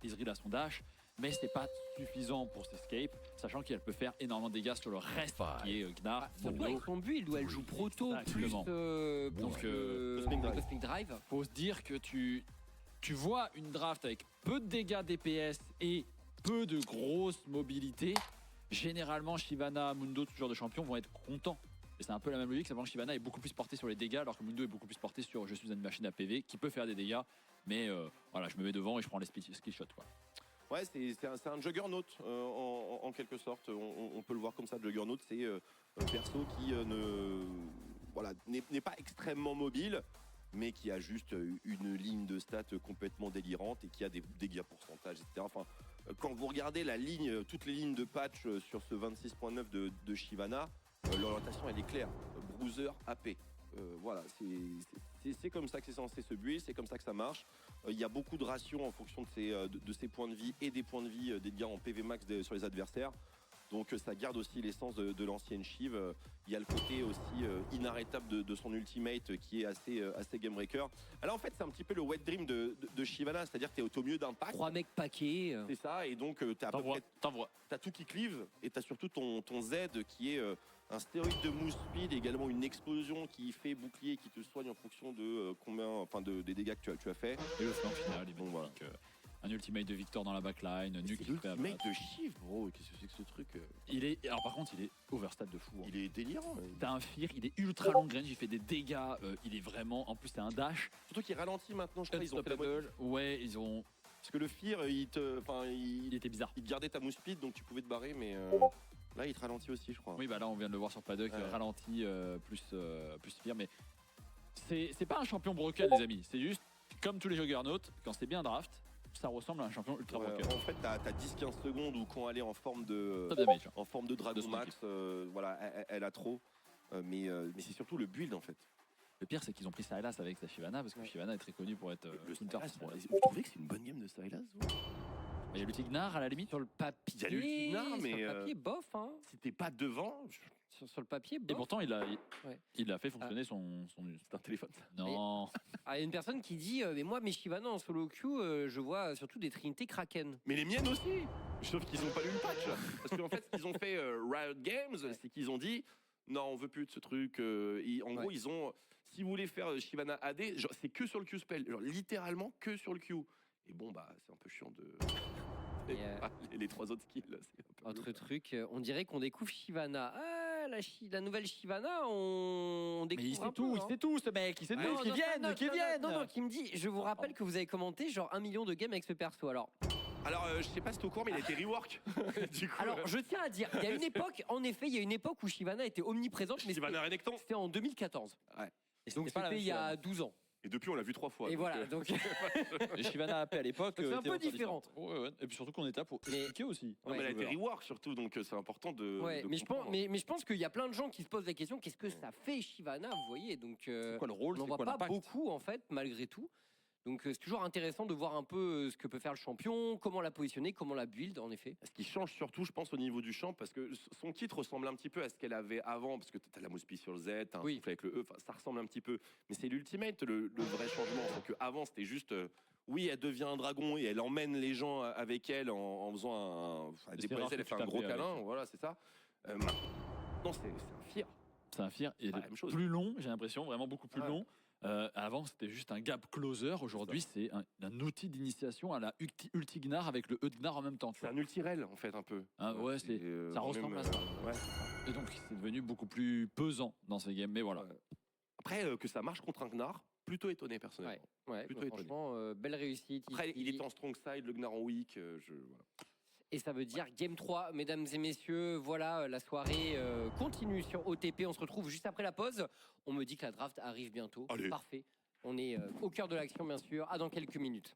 Ezreal à son dash, mais c'est pas suffisant pour s'escape, sachant qu'elle peut faire énormément de dégâts sur le reste qui est Gnar, Surtout avec son build où elle joue proto plus donc Cosmic Drive. faut se dire que tu vois une draft avec peu de dégâts DPS et peu de grosse mobilité. Généralement, Shyvana, Mundo, ce genre de champions vont être contents. Et c'est un peu la même logique, simplement que Shyvana est beaucoup plus porté sur les dégâts, alors que Mundo est beaucoup plus porté sur je suis une machine à PV qui peut faire des dégâts, mais voilà, je me mets devant et je prends les skill shots, quoi. Ouais, c'est un juggernaut en quelque sorte. On peut le voir comme ça. Juggernaut, c'est un perso qui n'est pas extrêmement mobile, mais qui a juste une ligne de stats complètement délirante et qui a des dégâts pourcentages, etc. Enfin, quand vous regardez toutes les lignes de patch sur ce 26.9 de Shyvana, l'orientation elle est claire. Bruiser AP. Voilà, c'est comme ça que c'est censé se build, c'est comme ça que ça marche. Il y a beaucoup de rations en fonction de ses points de vie et des points de vie des dégâts en PV max sur les adversaires. Donc ça garde aussi l'essence de l'ancienne Shiv. Il y a le côté aussi inarrêtable de son ultimate qui est assez game breaker. Alors en fait c'est un petit peu le wet dream de Shyvana, c'est-à-dire que tu es au milieu d'un pack. 3 mecs paqués. C'est ça, et donc t'as tout qui cleave et t'as surtout ton Z qui est un stéroïde de mousse speed, également une explosion qui fait bouclier et qui te soigne en fonction de des dégâts que tu as fait. Et le flanc final, il est Bon, magnifique. Un ultimate de Victor dans la backline, Nuke qui fait l'ultimate de Shiv, bro, qu'est-ce que c'est que ce truc Alors par contre, il est overstat de fou. Il est délirant. T'as un Fear, il est ultra long range, il fait des dégâts, il est vraiment, en plus c'est un dash. Surtout qu'il ralentit maintenant, je crois ils ont fait la mode. Ouais, ils ont... Parce que le Fear, il était bizarre. Il te gardait ta mousse speed, donc tu pouvais te barrer, mais là il te ralentit aussi, je crois. Oui, bah là on vient de le voir sur Paddock, ralenti plus Fear, mais c'est pas un champion broken les amis, c'est juste comme tous les juggernauts, quand c'est bien draft, ça ressemble à un champion ultra broken. En fait, t'as 10-15 secondes où quand elle est en forme de Dragon Max, voilà, elle a trop. Mais c'est surtout le build en fait. Le pire, c'est qu'ils ont pris Sylas avec sa Shyvana, parce que Shyvana est très connu pour être le counter. Vous trouvez que c'est une bonne game de Sylas? Il y a le Tignar à la limite. Sur le papier, il y a le Tignar, mais sur le papier bof. Hein. Si t'es pas devant. Sur le papier, bof. Et pourtant, il a fait fonctionner son C'est un téléphone. Non. Il y a une personne qui dit mais moi, mes Shyvana en solo queue, je vois surtout des trinités Kraken. Mais les miennes aussi. Sauf qu'ils ont pas lu le patch. Parce qu'en fait, ce qu'ils ont fait Riot Games, c'est qu'ils ont dit non, on veut plus de ce truc. En gros, ils ont. Si vous voulez faire Shyvana AD, c'est que sur le Q-spell. Genre littéralement que sur le Q. Et bon, bah, c'est un peu chiant de. Les trois autres skills. Autre truc, on dirait qu'on découvre Shyvana. Ah, la nouvelle Shyvana, on découvre. Mais il sait tout, ce mec, il sait tout, qu'il vienne. Non, qui me dit, je vous rappelle que vous avez commenté genre 1 million de games avec ce perso. Alors, je sais pas si t'es au courant, mais il a été rework. Du coup, alors, je tiens à dire, il y a une époque, en effet, il y a une époque où Shyvana était omniprésente, mais Shyvana Renekton. c'était en 2014. Ouais. Donc c'était il y a 12 ans. Et depuis, on l'a vu 3 fois. Et voilà, donc. Et Shyvana AP à l'époque. C'est un peu différent. Ouais. Et puis surtout qu'on était là pour expliquer aussi. Non, mais elle a été rework surtout, donc c'est important de. Ouais, de mais je pense qu'il y a plein de gens qui se posent la question qu'est-ce que ça fait Shyvana, vous voyez. Donc, c'est quoi le rôle? On n'en voit pas beaucoup en fait, malgré tout. Donc c'est toujours intéressant de voir un peu ce que peut faire le champion, comment la positionner, comment la build en effet. Ce qui change surtout, je pense, au niveau du champ, parce que son kit ressemble un petit peu à ce qu'elle avait avant, parce que tu as la mousse sur le Z, t'as un souffle avec le E, ça ressemble un petit peu. Mais c'est l'ultimate, le vrai changement. Donc avant, c'était juste, oui, elle devient un dragon et elle emmène les gens avec elle en faisant elle fait un gros câlin, voilà, c'est ça. Non, c'est un Fear. C'est un Fear, et plus long, j'ai l'impression, vraiment beaucoup plus long. Avant, c'était juste un gap closer. Aujourd'hui, c'est un outil d'initiation à la Ultignar avec le E-Gnar en même temps. C'est un ultirel, en fait, un peu. Ouais, ça ressemble à ça. Ouais. Et donc, c'est devenu beaucoup plus pesant dans ces games. Mais voilà. Après, que ça marche contre un Gnar, plutôt étonné, personnellement. Ouais, plutôt franchement, belle réussite. Après, il est en strong side, le Gnar en weak. Voilà. Et ça veut dire Game 3, mesdames et messieurs, voilà, la soirée continue sur OTP. On se retrouve juste après la pause. On me dit que la draft arrive bientôt. Allez. Parfait. On est au cœur de l'action, bien sûr. À dans quelques minutes.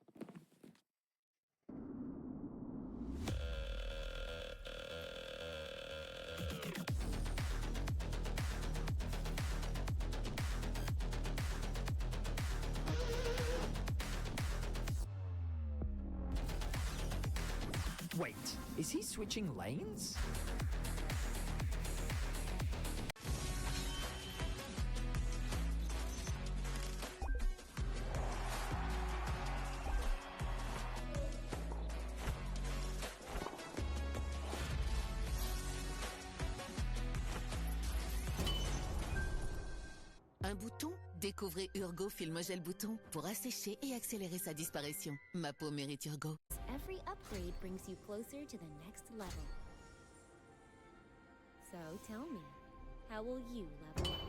Wait, is he switching lanes? Un bouton? Découvrez Urgo Film Gel Bouton pour assécher et accélérer sa disparition. Ma peau mérite Urgo. Every upgrade brings you closer to the next level. So tell me, how will you level up?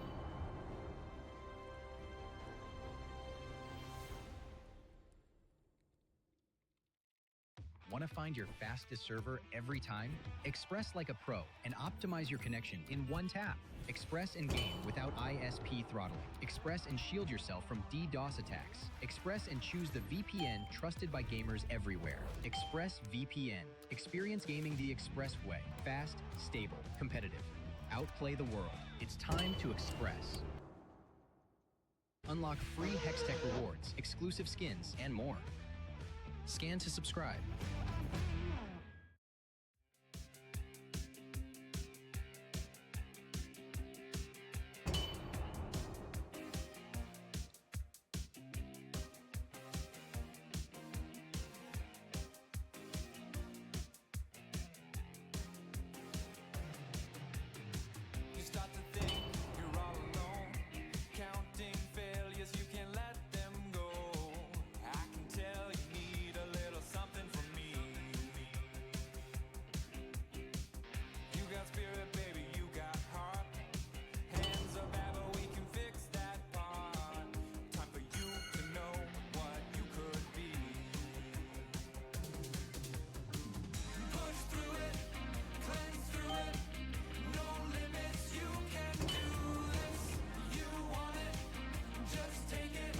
Want to find your fastest server every time? Express like a pro and optimize your connection in one tap. Express and game without ISP throttling. Express and shield yourself from DDoS attacks. Express and choose the VPN trusted by gamers everywhere. Express VPN. Experience gaming the Express way. Fast, stable, competitive. Outplay the world. It's time to Express. Unlock free Hextech rewards, exclusive skins, and more. Scan to subscribe. You start to think you're all alone, counting failures, you can't let them go. I can tell you need a little something from me. You got spirit, baby, you got heart. Hands are bad, but we can fix that part. Time for you to know what you could be. Push through it, cleanse through it. No limits, you can do this. You want it, just take it.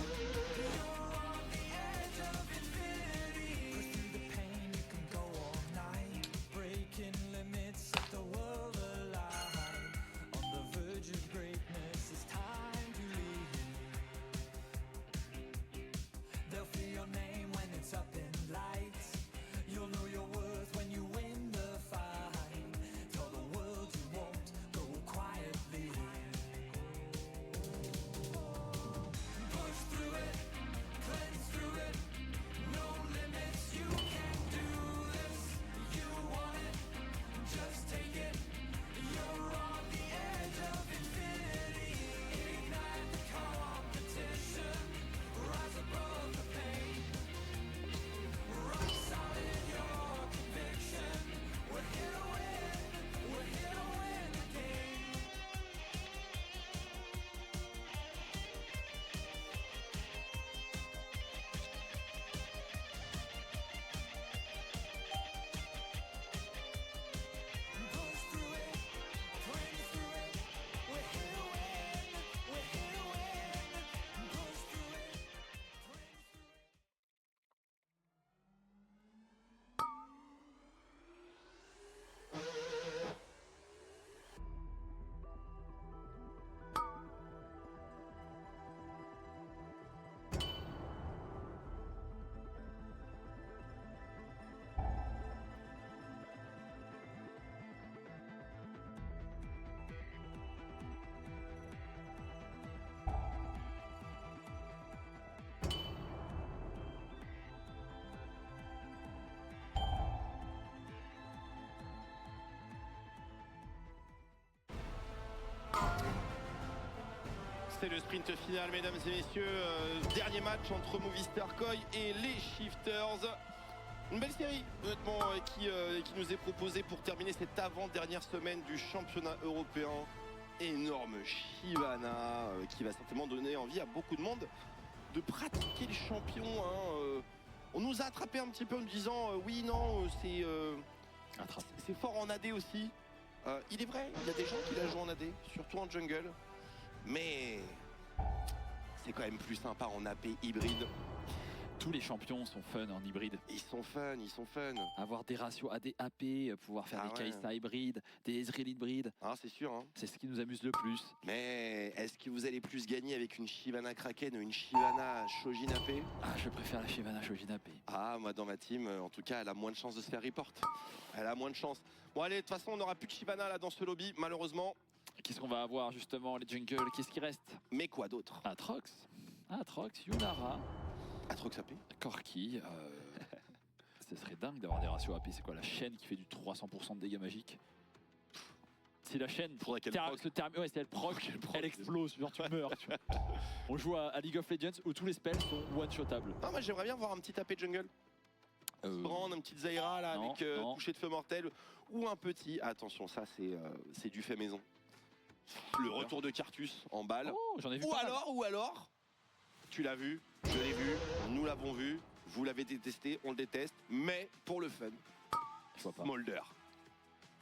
You're on the edge of infinity. Push through the pain, you can go all night. Breaking limits, set the world alive. On the verge of greatness, it's time to lead. They'll feel your name when it's up in lights. You'll know your worth when you win the fight. Tell the world you won't go quietly. Push through it, cleanse through it. No limits, you can do this. You want it, just take it. You're on the edge of infinity. Ignite the competition. Rise above the pain. Rock solid your conviction. We're here to win. We're here to win the game. Push through it, cleanse through it. We're here to win. We're here to win. Push through it, cleanse through it. C'est le sprint final, mesdames et messieurs. Dernier match entre Movistar Koi et les Shifters. Une belle série, honnêtement, qui nous est proposée pour terminer cette avant-dernière semaine du championnat européen. Énorme Shyvana, qui va certainement donner envie à beaucoup de monde de pratiquer le champion. On nous a attrapé un petit peu en nous disant oui, non, c'est fort en AD aussi. Il est vrai, il y a des gens qui la jouent en AD, surtout en jungle. Mais c'est quand même plus sympa en AP hybride. Tous les champions sont fun en hybride. Ils sont fun, ils sont fun. Avoir des ratios AD AP, pouvoir faire des ouais. Kai'Sa hybrides, des Ezreal hybrides, Ah, c'est sûr. Hein. c'est ce qui nous amuse le plus. Mais est-ce que vous allez plus gagner avec une Shyvana Kraken ou une Shyvana Shojin AP? Ah, je préfère la Shyvana Shojin AP. Ah, moi dans ma team, en tout cas, elle a moins de chances de se faire report. Elle a moins de chances. Bon allez, de toute façon, on n'aura plus de Shyvana là dans ce lobby, malheureusement. Qu'est-ce qu'on va avoir justement, les jungles? Qu'est-ce qui reste? Mais quoi d'autre? Atrox, Yunara, Atrox AP? Corki. Ce serait dingue d'avoir des ratios AP. C'est quoi la chaîne qui fait du 300% de dégâts magiques? si la chaîne Faudrait qu'elle proc. se termine, ouais, si elle proc, Qu'elle proc. elle explose, genre tu meurs. Tu vois. On joue à League of Legends où tous les spells sont one-shotables. Non, moi j'aimerais bien voir un petit tapé jungle. Brand, un petit Zaira là non, avec non. toucher de feu mortel. Ou un petit. Attention, ça c'est du fait maison. Le retour de Cartus en balle. Oh, j'en ai vu Ou pas mal. alors, tu l'as vu, je l'ai vu, nous l'avons vu, vous l'avez détesté, on le déteste, mais pour le fun, Je vois pas. Smolder.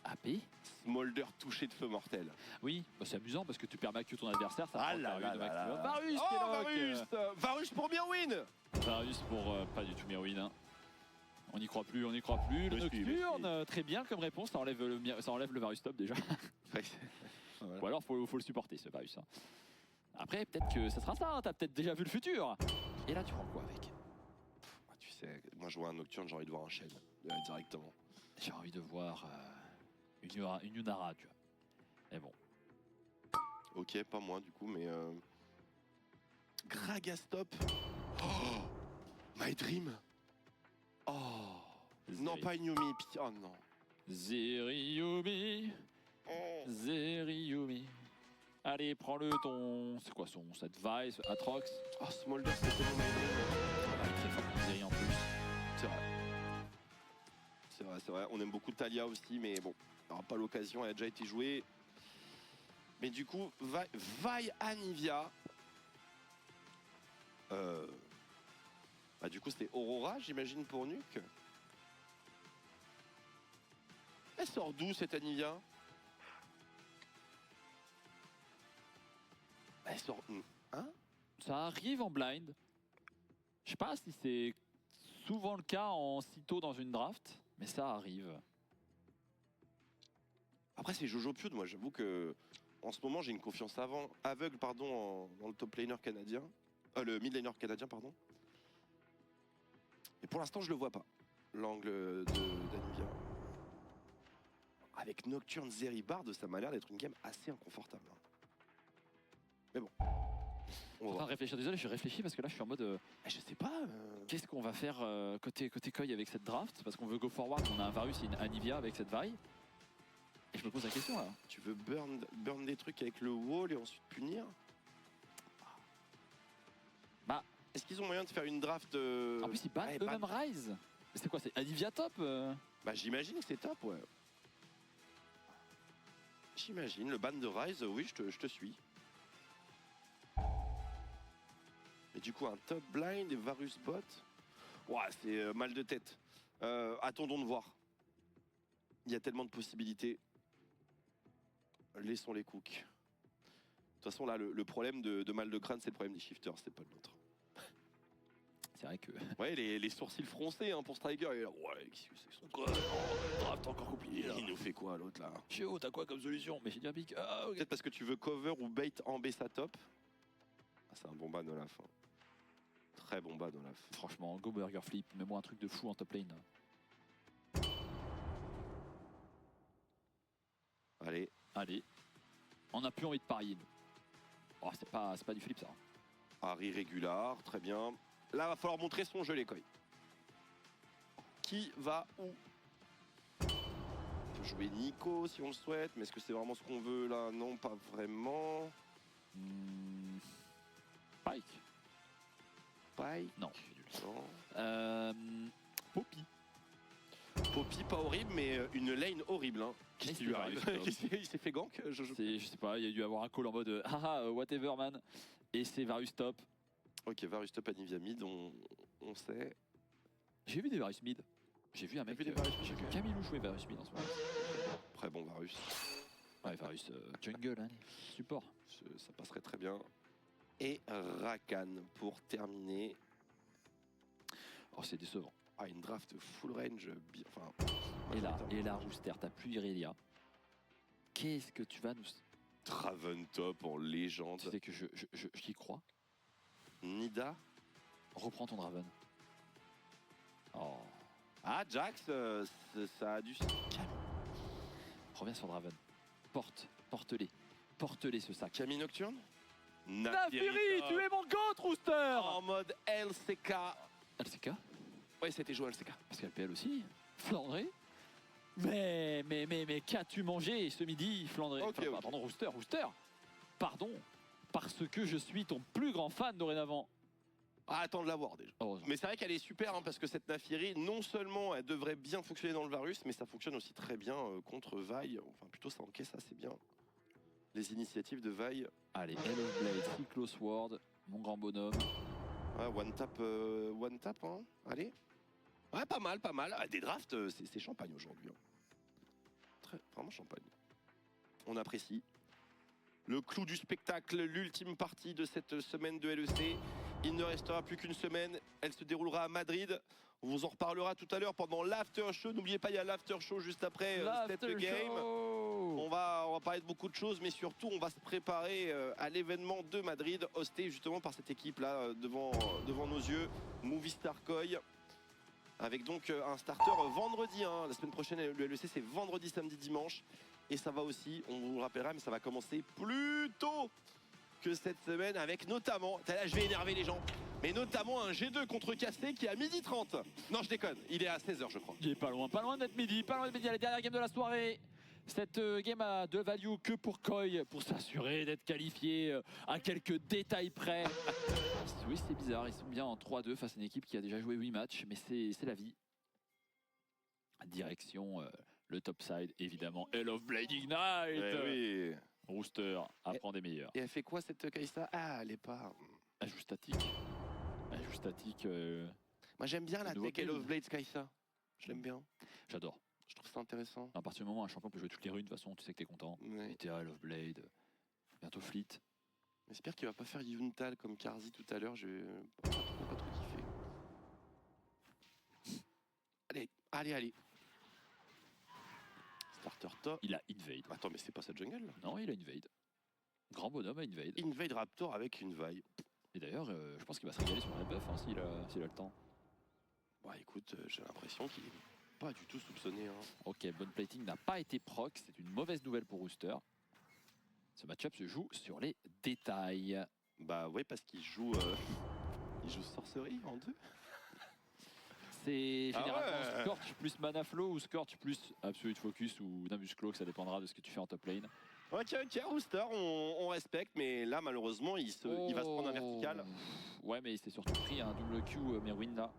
AP. Smolder touché de feu mortel. Oui, bah, c'est amusant parce que tu permets que ton adversaire, ça Ah prend là le là de là maximum. là. Varus, Oh, Kéloc. Varus pour bien win. Varus pour pas du tout Mirwin. Hein. On n'y croit plus, on n'y croit plus. Le Mais si, Nocturne, mais très bien comme réponse, ça enlève le Varus top déjà. Voilà. Ou alors faut le supporter ce Varus. Hein. Après, peut-être que ça sera ça, hein, t'as peut-être déjà vu le futur. Et là, tu prends quoi avec? Ah, tu sais, moi je vois un Nocturne, j'ai envie de voir un Shen directement. J'ai envie de voir une Yunara, tu vois. Mais bon. Ok, pas moi du coup, mais. Gragastop. Oh, My Dream. Oh. Non, pas une Yumi. Oh non. Zeriyumi. Oh. Zeriyumi. Allez, prends-le ton. C'est quoi son cette Vice, Atrox. Oh, Smolder, c'est tellement My Dream. Ah, il est très fort pour Zeri en plus. C'est vrai. C'est vrai. On aime beaucoup Talia aussi, mais bon, on n'aura pas l'occasion, elle a déjà été jouée. Mais du coup, Vi Anivia. Bah, du coup, c'était Aurora, j'imagine, pour Nuke. Elle sort d'où cette Anivia? Elle sort. Hein? Ça arrive en blind. Je sais pas si c'est souvent le cas en si tôt dans une draft, mais ça arrive. Après, c'est Jojo Piud. Moi, j'avoue que en ce moment, j'ai une confiance aveugle dans le top laner canadien. Le mid laner canadien, pardon. Et pour l'instant, je le vois pas. L'angle d'Anivia. Avec Nocturne Zeri Bard, ça m'a l'air d'être une game assez inconfortable. hein. Mais bon. Je On suis en va train voir. de réfléchir, désolé, je réfléchis parce que là je suis en mode Je sais pas. qu'est-ce qu'on va faire côté Koi avec cette draft? Parce qu'on veut go forward, on a un Varus et une Anivia avec cette vaille. Et je me pose la question là. Tu veux burn des trucs avec le wall et ensuite punir? Bah. Est-ce qu'ils ont moyen de faire une draft En plus ils battent ouais, eux-mêmes Rise. Mais c'est quoi, c'est Anivia top Bah j'imagine que c'est top, ouais. J'imagine, le ban de Rise, oui, je te suis. Mais du coup, un top blind et Varus bot. Ouah, c'est mal de tête. Attendons de voir. Il y a tellement de possibilités. Laissons les cooks. De toute façon, là, le problème de mal de crâne, c'est le problème des shifters, c'est pas le nôtre. C'est vrai que. Ouais, les sourcils froncés hein, pour Striker. Il est là, ouais, qu'est-ce que c'est que ça? Quoi Draft encore compliqué là. Il nous fait quoi, l'autre, là? Géo, t'as quoi comme solution? Mais j'ai déjà pique. Ah, ok. Peut-être parce que tu veux cover ou bait en B sa top. Ah, c'est un bon ban Olaf. Hein. Très bon ban Olaf. Franchement, go burger flip, mets-moi un truc de fou en top lane. Allez. Allez. On n'a plus envie de parier. Nous. Oh, c'est pas du flip ça. Harry régular, très bien. Là, va falloir montrer son jeu, les coins. Qui va où? On peut jouer Nico si on le souhaite, mais est-ce que c'est vraiment ce qu'on veut là? Non, pas vraiment. Pike. Pike? Non. Non. Poppy. Poppy, pas horrible, mais une lane horrible. Hein. Qu'est-ce qui lui arrive? Il s'est fait gank, Je sais pas, il y a dû avoir un call en mode haha, whatever man. Et c'est Varus top. Ok, Varus top Anivia mid, on sait. J'ai vu des Varus mid. J'ai vu un mec. vu des Varus mid, J'ai vu ok. Camilou jouer Varus mid en ce moment. Très bon Varus. Ouais, Varus jungle, hein, support. Ça passerait très bien. Et Rakan pour terminer. Oh, c'est décevant. Ah, une draft full range. Enfin, Et là, Rooster, t'as plus Irelia. Qu'est-ce que tu vas nous. Draven top en légende. Tu sais que j'y crois. Nida. Reprends ton Draven. Oh. Ah, Jax, ça a dû se calmer. Reviens sur Draven. Porte-les. Porte-les ce sac. Camille Nocturne. Naafiri, tu es mon goat, Rooster. En mode LCK. LCK. Ouais, c'était joué LCK. Parce qu'LPL aussi. Flandré. Mais qu'as-tu mangé ce midi, Flandré? Ok, ok. Pardon, Rooster. Pardon, parce que je suis ton plus grand fan dorénavant. Ah, attends de la voir déjà. Heureusement. Mais c'est vrai qu'elle est super parce que cette Naafiri, non seulement elle devrait bien fonctionner dans le Varus, mais ça fonctionne aussi très bien contre Vi. Enfin, plutôt ça encaisse assez bien. Les initiatives de Vi. Allez, Hello Blade, Cyclo Sword, mon grand bonhomme. Ouais, one tap, hein. Allez. Ouais, pas mal. Ah, des drafts, c'est champagne aujourd'hui. Hein. Vraiment champagne. On apprécie. Le clou du spectacle, l'ultime partie de cette semaine de LEC. Il ne restera plus qu'une semaine. Elle se déroulera à Madrid. On vous en reparlera tout à l'heure pendant l'after show. N'oubliez pas, il y a l'after show juste après cette game. On va parler de beaucoup de choses, mais surtout, on va se préparer à l'événement de Madrid, hosté justement par cette équipe-là devant nos yeux, Movistar Koi. Avec donc un starter vendredi. Hein. La semaine prochaine, le LEC, c'est vendredi, samedi, dimanche. Et ça va aussi, on vous le rappellera, mais ça va commencer plus tôt que cette semaine avec notamment, là je vais énerver les gens, mais notamment un G2 contre Cassé qui est à 12h30. Non, je déconne, il est à 16h je crois. Il est pas loin d'être midi, à la dernière game de la soirée. Cette game a de value que pour Koi, pour s'assurer d'être qualifié à quelques détails près. Oui, c'est bizarre, ils sont bien en 3-2 face à une équipe qui a déjà joué 8 matchs, mais c'est la vie. Direction le topside, évidemment. Hell of Blade Ignite. Oui. Rooster apprend des meilleurs. Et elle fait quoi cette Kaisa? Ah, elle est pas... Ajout statique. Moi j'aime bien la nouveau tech Hell of build. Blades Kaisa. Je l'aime bien. J'adore. Je trouve ça intéressant. À partir du moment où un champion peut jouer toutes les runes, de toute façon, tu sais que t'es content. Ouais. ETA, Hell of Blade, bientôt Fleet. J'espère qu'il va pas faire Yuntal comme Karzi tout à l'heure. Je vais pas trop kiffer. Allez. Starter top. Il a Invade. Attends, mais c'est pas sa jungle là. Non, il a Invade. Grand bonhomme à Invade. Invade Raptor avec une vaille. Et d'ailleurs, je pense qu'il va se régaler sur le buff hein, s'il a le temps. Bah écoute, j'ai l'impression qu'il est pas du tout soupçonné. Hein. Ok, bonne plating n'a pas été proc. C'est une mauvaise nouvelle pour Rooster. Ce match-up se joue sur les détails. Bah ouais, parce qu'il joue, il joue sorcerie en 2. C'est généralement ouais. Scorch plus Mana Flow ou Scorch plus Absolute Focus ou Nimbus Cloak, ça dépendra de ce que tu fais en top lane. Ok, Rooster, on respecte, mais là malheureusement il va se prendre un vertical. Ouais, mais il s'est surtout pris un double Q Merwin là.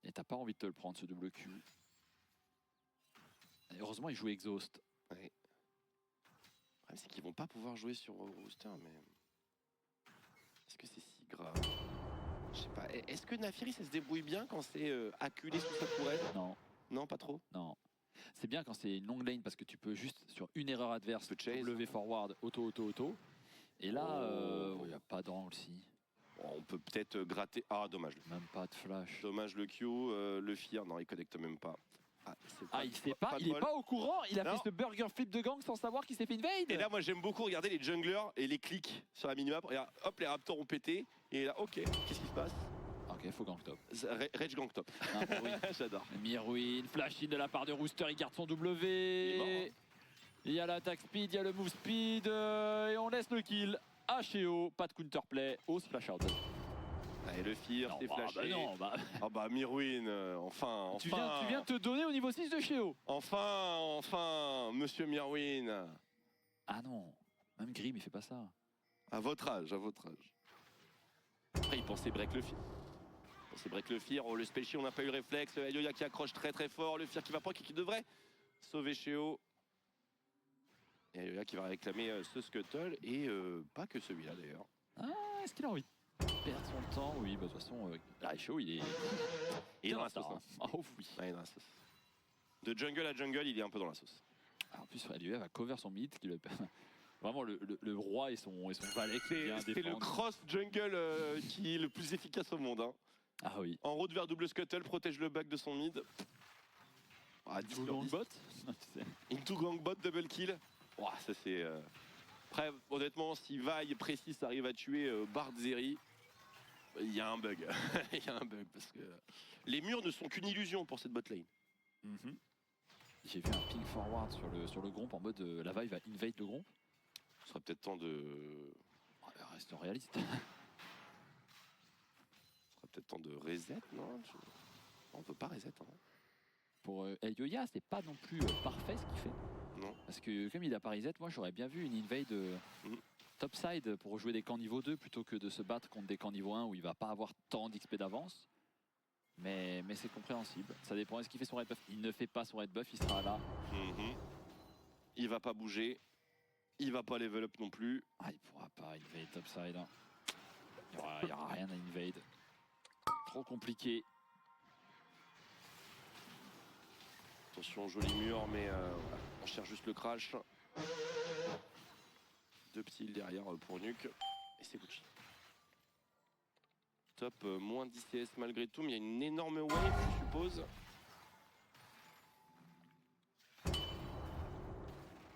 Et t'as pas envie de te le prendre ce double Q. Et heureusement il joue Exhaust. Ouais. Le problème c'est qu'ils vont pas pouvoir jouer sur Rooster, mais est-ce que c'est si grave? Je sais pas. Est-ce que Naafiri ça se débrouille bien quand c'est acculé sous sa tourelle? Non, Non, pas trop. non. C'est bien quand c'est une longue lane parce que tu peux juste sur une erreur adverse Tu peux chase. W forward, auto. Et là, il n'y a pas d'angle si. Bon, on peut peut-être gratter. Ah, dommage. Même pas de flash. Dommage le Q, le Fear. Non, il connecte même pas. Ah, c'est Ah, il sait pas, il est bol. pas au courant. Il a Non. fait ce burger flip de gang sans savoir qu'il s'est fait invade. Et là, moi, j'aime beaucoup regarder les junglers et les clics sur la minimap. Regarde, hop, les Raptors ont pété. Et là, ok, qu'est-ce qui se passe? Ok, faut gang top. Rage gang top. Ah, oui. J'adore. Mirwin, flash in de la part de Rooster, il garde son Il est W. mort. Il y a l'attaque speed, il y a le move speed. Et on laisse le kill à Sheo. Pas de counterplay au splash out. Allez, le Fear, Non, c'est bah, flashé. non, bah. Ah bah, Mirwin, enfin. Tu viens te donner au niveau 6 de Sheo. Enfin, monsieur Mirwin. Ah non, même Grim il fait pas ça. À votre âge. Après, il pensait break le Fear. Oh, le spell shield, on n'a pas eu le réflexe. Elioya qui accroche très très fort. Le Fear qui va prendre et qui devrait sauver Sheo. Et Elioya qui va réclamer ce scuttle. Et pas que celui-là d'ailleurs. Ah, est-ce qu'il a envie de perdre son temps? Oui, bah de toute façon, là, Sheo il est. Il est dans la star, sauce. hein. Oh oui. Ouais, il est dans la sauce. De jungle à jungle, il est un peu dans la sauce. Ah, en plus, Elioya va cover son mid. Qui le... Vraiment le roi et son valet qui vient C'est le défendre. cross jungle qui est le plus efficace au monde. Hein. Ah oui. En route vers double scuttle, protège le back de son mid. Ah, 10 sur 10. bot. Into gangbot, double kill. Ouah, ça c'est. Après, honnêtement, si Vi précis arrive à tuer Bard Zeri, il y a un bug. Il y a un bug parce que les murs ne sont qu'une illusion pour cette bot lane. J'ai vu un ping forward sur le Gromp en mode la Vi va invade le Gromp. Ce serait peut-être temps de. Restons réalistes. Ce serait peut-être temps de reset, non? On peut pas reset. Hein. pour Elioya, c'est pas non plus parfait ce qu'il fait. Non. Parce que comme il a Paris Z, moi j'aurais bien vu une invade topside pour jouer des camps niveau 2 plutôt que de se battre contre des camps niveau 1 où il va pas avoir tant d'XP d'avance. Mais c'est compréhensible. Ça dépend. Est-ce qu'il fait son red buff? Il ne fait pas son red buff, il sera là. Il va pas bouger. Il va pas level up non plus. Ah, il pourra pas invade topside. Hein. Il y aura rien à invade. Trop compliqué. Attention, joli mur, mais voilà, on cherche juste le crash. 2 petits heals derrière pour Nuke. Et c'est Gucci. Top, moins 10 CS malgré tout, mais il y a une énorme wave, je suppose.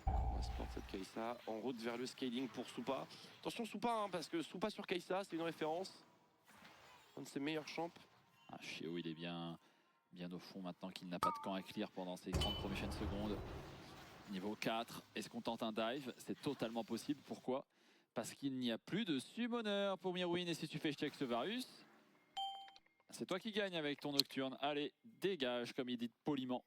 On va sport cette Kai'Sa en route vers le scaling pour Supa. Attention Supa, hein, parce que Supa sur Kai'Sa, c'est une référence. Un de ses meilleurs champs. Ah, Sheo, il est bien au fond maintenant qu'il n'a pas de camp à clear pendant ces 30 prochaines secondes. Niveau 4, est-ce qu'on tente un dive? C'est totalement possible. Pourquoi? Parce qu'il n'y a plus de summoner pour Mirwin. Et si tu fais check ce Varus, c'est toi qui gagne avec ton Nocturne. Allez, dégage, comme il dit poliment.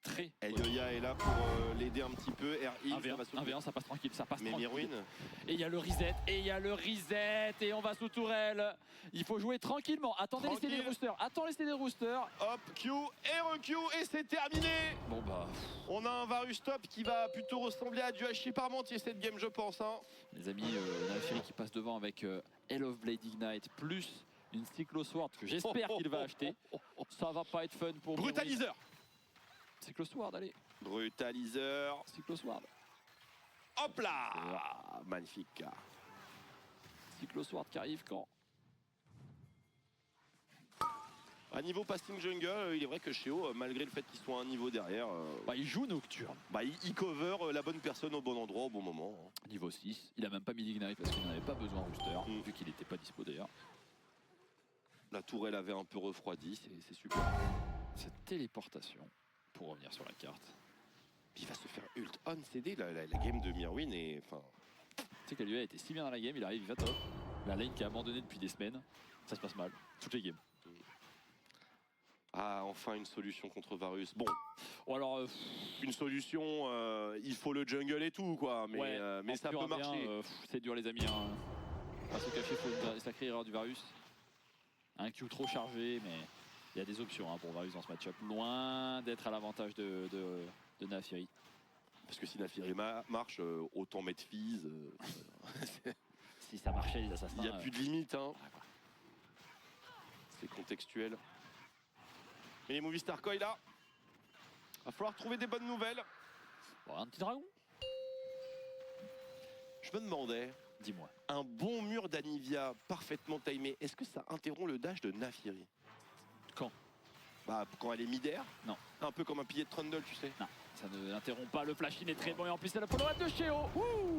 Très Elioya est là pour l'aider un petit peu. Air heal, ça va 1v1, ça passe tranquille, ça passe mais tranquille. Mirwin, Et il y a le reset, et on va sous tourelle. Il faut jouer tranquillement. Attendez, laissez les roosters. Laissez les roosters. hop, Q et re-Q et c'est terminé. Bon bah, On a un Varus top qui va plutôt ressembler à du Hachi Parmentier cette game, je pense. Hein. les amis, Naafiri qui passe devant avec Hell of Blade Ignite plus une Cyclo Sword que j'espère qu'il va acheter. Ça va pas être fun pour Mirwin. Brutaliseur. Cyclo Sword, allez. Brutaliseur. Cyclo Sword. Hop là. Magnifique. Cyclo Sword qui arrive quand? À niveau passing jungle, il est vrai que Sheo, malgré le fait qu'il soit un niveau derrière, Bah, il joue Nocturne. il cover la bonne personne au bon endroit au bon moment. Hein. Niveau 6. Il a même pas mis l'Ignite parce qu'il n'en avait pas besoin Rooster, vu qu'il n'était pas dispo d'ailleurs. La tourelle avait un peu refroidi, c'est super. Cette téléportation pour revenir sur la carte. Puis il va se faire ult on CD, la game de Mirwin et enfin. Tu sais qu'Alua était si bien dans la game, il arrive, il va top. La lane qui a abandonné depuis des semaines, ça se passe mal. Toutes les games. Ah, enfin une solution contre Varus. Bon, Ou alors, une solution, il faut le jungle et tout quoi, mais, ouais, mais en ça pur peut 1v1, marcher. c'est dur les amis. Hein. Pas se cacher, faut une sacrée erreur du Varus. Un Q trop chargé, mais il y a des options hein, pour Varus dans ce match-up. Loin d'être à l'avantage de Naafiri. Parce que si Naafiri marche, autant mettre Fizz. Si ça marchait, les assassins. Il n'y a plus de limite. Hein. voilà, quoi. C'est contextuel. Mais les Movistar Koi là, va falloir trouver des bonnes nouvelles. Bon, un petit dragon. Je me demandais, Dis-moi. un bon mur d'Anivia parfaitement timé, est-ce que ça interrompt le dash de Naafiri? Quand? Bah quand elle est mid-air. Non. Un peu comme un pilier de Trundle, tu sais. Non, ça ne l'interrompt pas. Le flash-in est très bon et en plus c'est la follow-up de Sheo.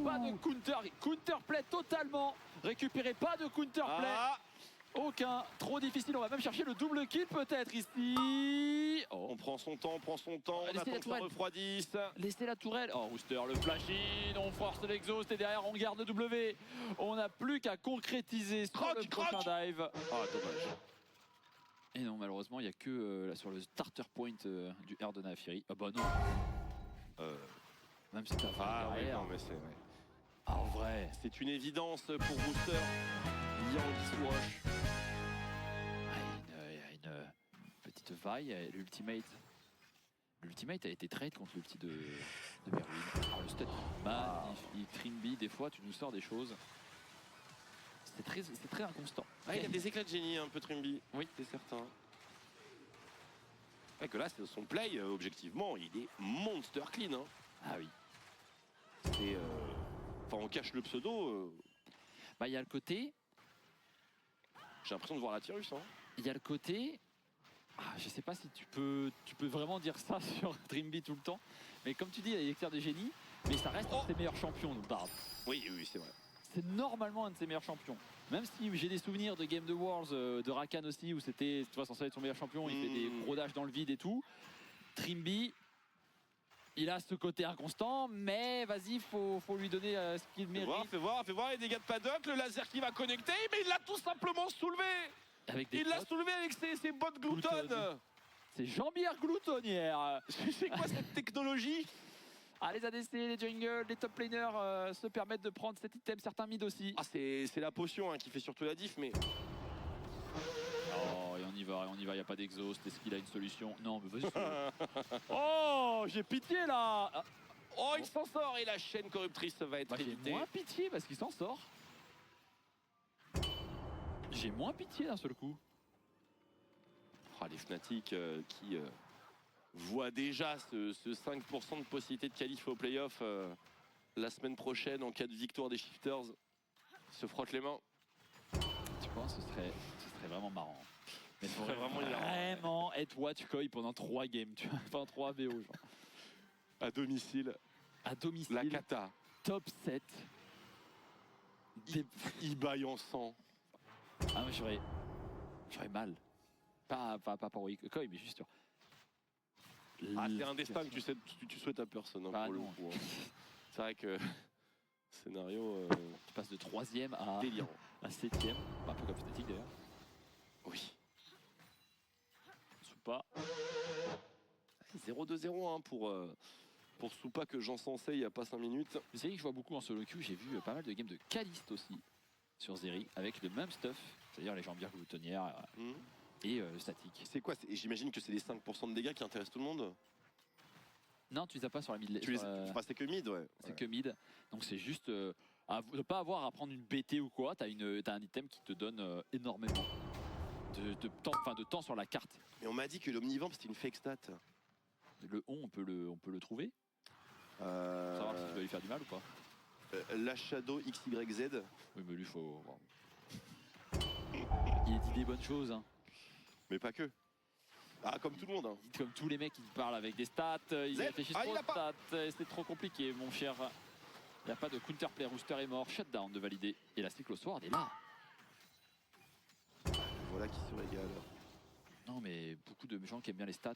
Pas de counterplay totalement. Récupéré, pas de counterplay. Ah, Aucun. Trop difficile. On va même chercher le double kill peut-être ici. Oh. on prend son temps, Laissez on la attend que ça tourelle. refroidisse. Laissez la tourelle. Oh, Rooster, le flash-in. On force l'exhaust et derrière on garde le W. On n'a plus qu'à concrétiser sur Croc, le prochain dive. Ah dommage. Et non, malheureusement, il n'y a que là, sur le starter point du R de Naafiri. Ah bah non. Même si t'as Ah ouais, derrière. non mais c'est vrai. Ah, en vrai. C'est une évidence pour Rooster. Yang Wash. Il y a une petite vaille, l'ultimate. L'ultimate a été trade contre l'ulti de Mirwin. Alors, le stun magnifique. Trimby, des fois tu nous sors des choses. C'est très inconstant. Ah, il y a des éclats de génie un peu Trimby. Oui. C'est certain. Ouais, que là, c'est son play, objectivement, il est monster clean. Hein. Ah oui. C'est, enfin, on cache le pseudo. Bah il y a le côté. J'ai l'impression de voir la Tyrus. Hein. Il y a le côté. Ah, je sais pas si tu peux vraiment dire ça sur Trimby tout le temps. Mais comme tu dis, il y a l'éclair de génie. Mais ça reste un de ses meilleurs champions, donc Bard. Oui, oui, c'est vrai. C'est normalement un de ses meilleurs champions. Même si j'ai des souvenirs de Game the Wars, de Rakan aussi, où c'était censé être son meilleur champion, il fait des gros dashs dans le vide et tout. Trimby, il a ce côté inconstant, mais vas-y, faut lui donner ce qu'il mérite. Fais voir les dégâts de paddock, le laser qui va connecter, mais il l'a tout simplement soulevé. Avec des Il l'a potes. soulevé avec ses bottes gloutonnes. C'est Jean-Pierre Gloutonnière. C'est quoi cette technologie? Ah, les ADC, les jungles, les top laners se permettent de prendre cet item, certains mid aussi. Ah, c'est la potion hein, qui fait surtout la diff, mais Oh, et on y va, il n'y a pas d'exhaust. Est-ce qu'il a une solution? Non, mais vas-y. Oh, j'ai pitié là. Ah, oh, il s'en sort et la chaîne corruptrice va être bah, j'ai évitée. moins pitié parce qu'il s'en sort. J'ai moins pitié d'un seul coup. Ah, les Fnatic qui voient déjà ce 5% de possibilité de qualif au playoff la semaine prochaine en cas de victoire des Shifters se frottent les mains. Tu vois, ce serait vraiment marrant. Mais il faudrait vraiment hilarant. vraiment être watch Koi pendant 3 games, tu vois, pendant 3 VO, genre. À domicile, À domicile, la cata. top 7. Ils baillent en sang. Ah, mais j'aurais mal. Pas pour Koi, mais juste sur. Ah, c'est un destin que tu souhaites à personne hein, Ah, pour le non. coup. Hein. C'est vrai que scénario Tu passes de 3ème à délirant. 7ème. Un peu comme Fnatic d'ailleurs. Oui. Soupa. 0-2-0 hein, pour Soupa que j'en sensais il n'y a pas 5 minutes. Vous savez que je vois beaucoup en solo queue, j'ai vu pas mal de games de Caliste aussi sur Zeri avec le même stuff, c'est-à-dire les Jean-Pierre Gloutonnière et le statique. C'est quoi J'imagine que c'est les 5% de dégâts qui intéressent tout le monde. Non, tu les as pas sur la mid. Enfin, c'est que mid, ouais. C'est que mid, donc c'est juste ne pas avoir à prendre une BT ou quoi, t'as un item qui te donne énormément de temps sur la carte. Mais on m'a dit que l'Omnivamp c'était une fake stat. Le on peut le trouver, savoir si tu vas lui faire du mal ou pas. La Shadow XYZ. Oui, mais lui faut. Il dit des bonnes choses, hein. Mais pas que. Ah, comme tout le monde. Hein. Comme tous les mecs qui parlent avec des stats, ils Zed, réfléchissent ah, trop il a aux pas. stats, et c'est trop compliqué, mon cher. Il n'y a pas de counterplay, Rooster est mort, shutdown de valider, et la Cyclosword est là. Voilà qui se régale. Non, mais beaucoup de gens qui aiment bien les stats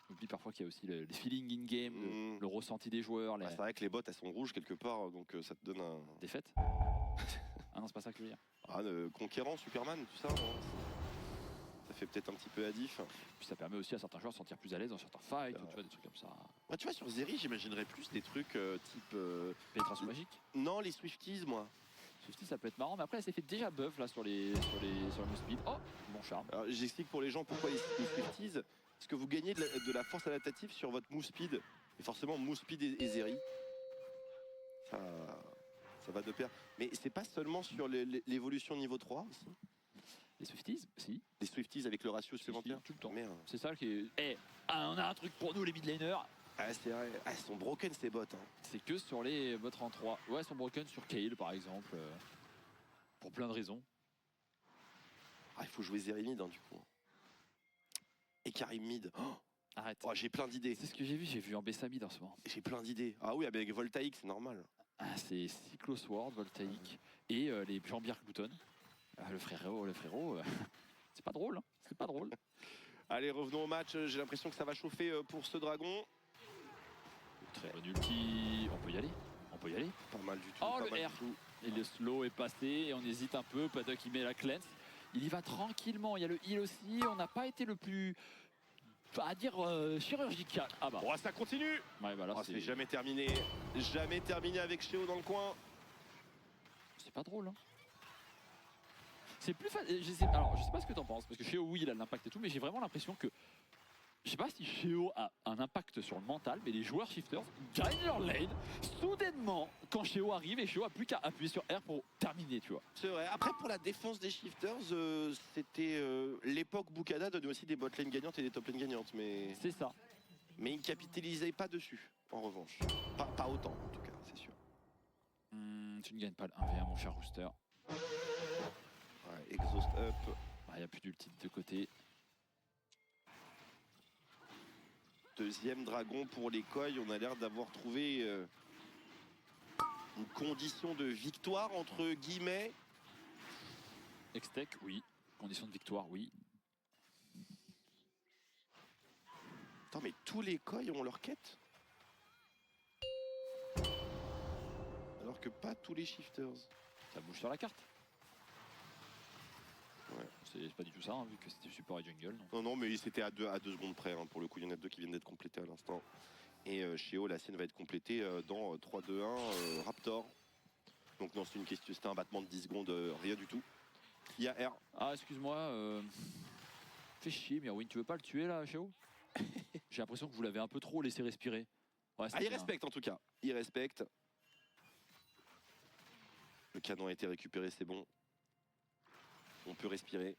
oublient parfois qu'il y a aussi les feelings in-game, le ressenti des joueurs, les Ah, c'est vrai que les bottes elles sont rouges quelque part, donc ça te donne un. défaites. Ah non, c'est pas ça que je veux dire. Ah, Conquérant, Superman, tout ça. Hein. Ça fait peut-être un petit peu addif. Puis ça permet aussi à certains joueurs de se sentir plus à l'aise dans certains fights, Ouais. tu vois, des trucs comme ça. Moi, tu vois, sur Zeri, j'imaginerais plus des trucs type. Pénétration magique. Non, les Swifties, moi. Swifty, ça peut être marrant, mais après, elle s'est fait déjà buff là sur le move speed. Oh, bon charme. Alors, j'explique pour les gens pourquoi les Swifties. Parce que vous gagnez de la force adaptative sur votre move speed. Et forcément, move speed et Zeri. Ça va de pair. Mais c'est pas seulement sur l'évolution niveau 3 aussi. Les Swifties, si. Les Swifties avec le ratio Si, supplémentaire. tout le temps. Merde. C'est ça qui est. Eh, on a un truc pour nous, les mid laners. Ah, c'est vrai. Ah, elles sont broken ces bots. Hein. C'est que sur les bots en 3. Ouais, elles sont broken sur Kayle par exemple. Pour plein de raisons. Ah, il faut jouer Zeri mid hein, du coup. Et Karim mid. Arrête. Oh, j'ai plein d'idées. C'est ce que j'ai vu en Bessa mid en ce moment. J'ai plein d'idées. Ah oui, avec Voltaïque, c'est normal. Ah, c'est Cyclosword, Voltaïque et les Jean-Pierre Glouton. Le frérot, c'est pas drôle. Hein. C'est pas drôle. Allez, revenons au match. J'ai l'impression que ça va chauffer pour ce dragon. Très bon ulti. On peut y aller. Pas mal du tout. Oh, pas le mal R. du tout. Et le slow est passé et on hésite un peu. Paddock il met la cleanse. Il y va tranquillement. Il y a le heal aussi. On n'a pas été le plus, à dire, chirurgical. Ah bah. Oh, ça continue. Ouais, bah là, Oh, c'est jamais terminé. Jamais terminé avec Sheo dans le coin. c'est pas drôle. Hein. C'est plus facile. Alors, je sais pas ce que t'en penses. Parce que Sheo, oui, il a de l'impact et tout. Mais j'ai vraiment l'impression que. Je sais pas si Sheo a un impact sur le mental, mais les joueurs shifters gagnent leur lane soudainement quand Sheo arrive et Sheo a plus qu'à appuyer sur R pour terminer, tu vois. C'est vrai. Après, pour la défense des shifters, c'était l'époque Bukada donnait aussi des bot lane gagnantes et des top lane gagnantes. Mais C'est ça. ils ne capitalisaient pas dessus, en revanche. Pas autant, en tout cas, c'est sûr. Tu ne gagnes pas le 1v1, mon cher Rooster. Ouais, exhaust up. Il n'y a plus d'ulti de côté. Deuxième dragon pour les Koi. On a l'air d'avoir trouvé une condition de victoire, entre guillemets. Extech, oui. Condition de victoire, oui. Attends, mais tous les Koi ont leur quête, alors que pas tous les shifters. Ça bouge sur la carte. Ouais. c'est pas du tout ça, hein, vu que c'était support et jungle. Donc. Non, mais c'était à 2 secondes près. Hein, pour le coup, il y en a 2 qui viennent d'être complétés à l'instant. Et chez O, la scène va être complétée dans 3-2-1 Raptor. Donc non, c'est une question, c'était un battement de 10 secondes, rien du tout. Il y a R. Ah, excuse-moi. Fais chier, Mirwin, tu veux pas le tuer là, Chéo? J'ai l'impression que vous l'avez un peu trop laissé respirer. Ouais, Ah, il respecte en tout cas. Il respecte. Le canon a été récupéré, c'est bon. On peut respirer.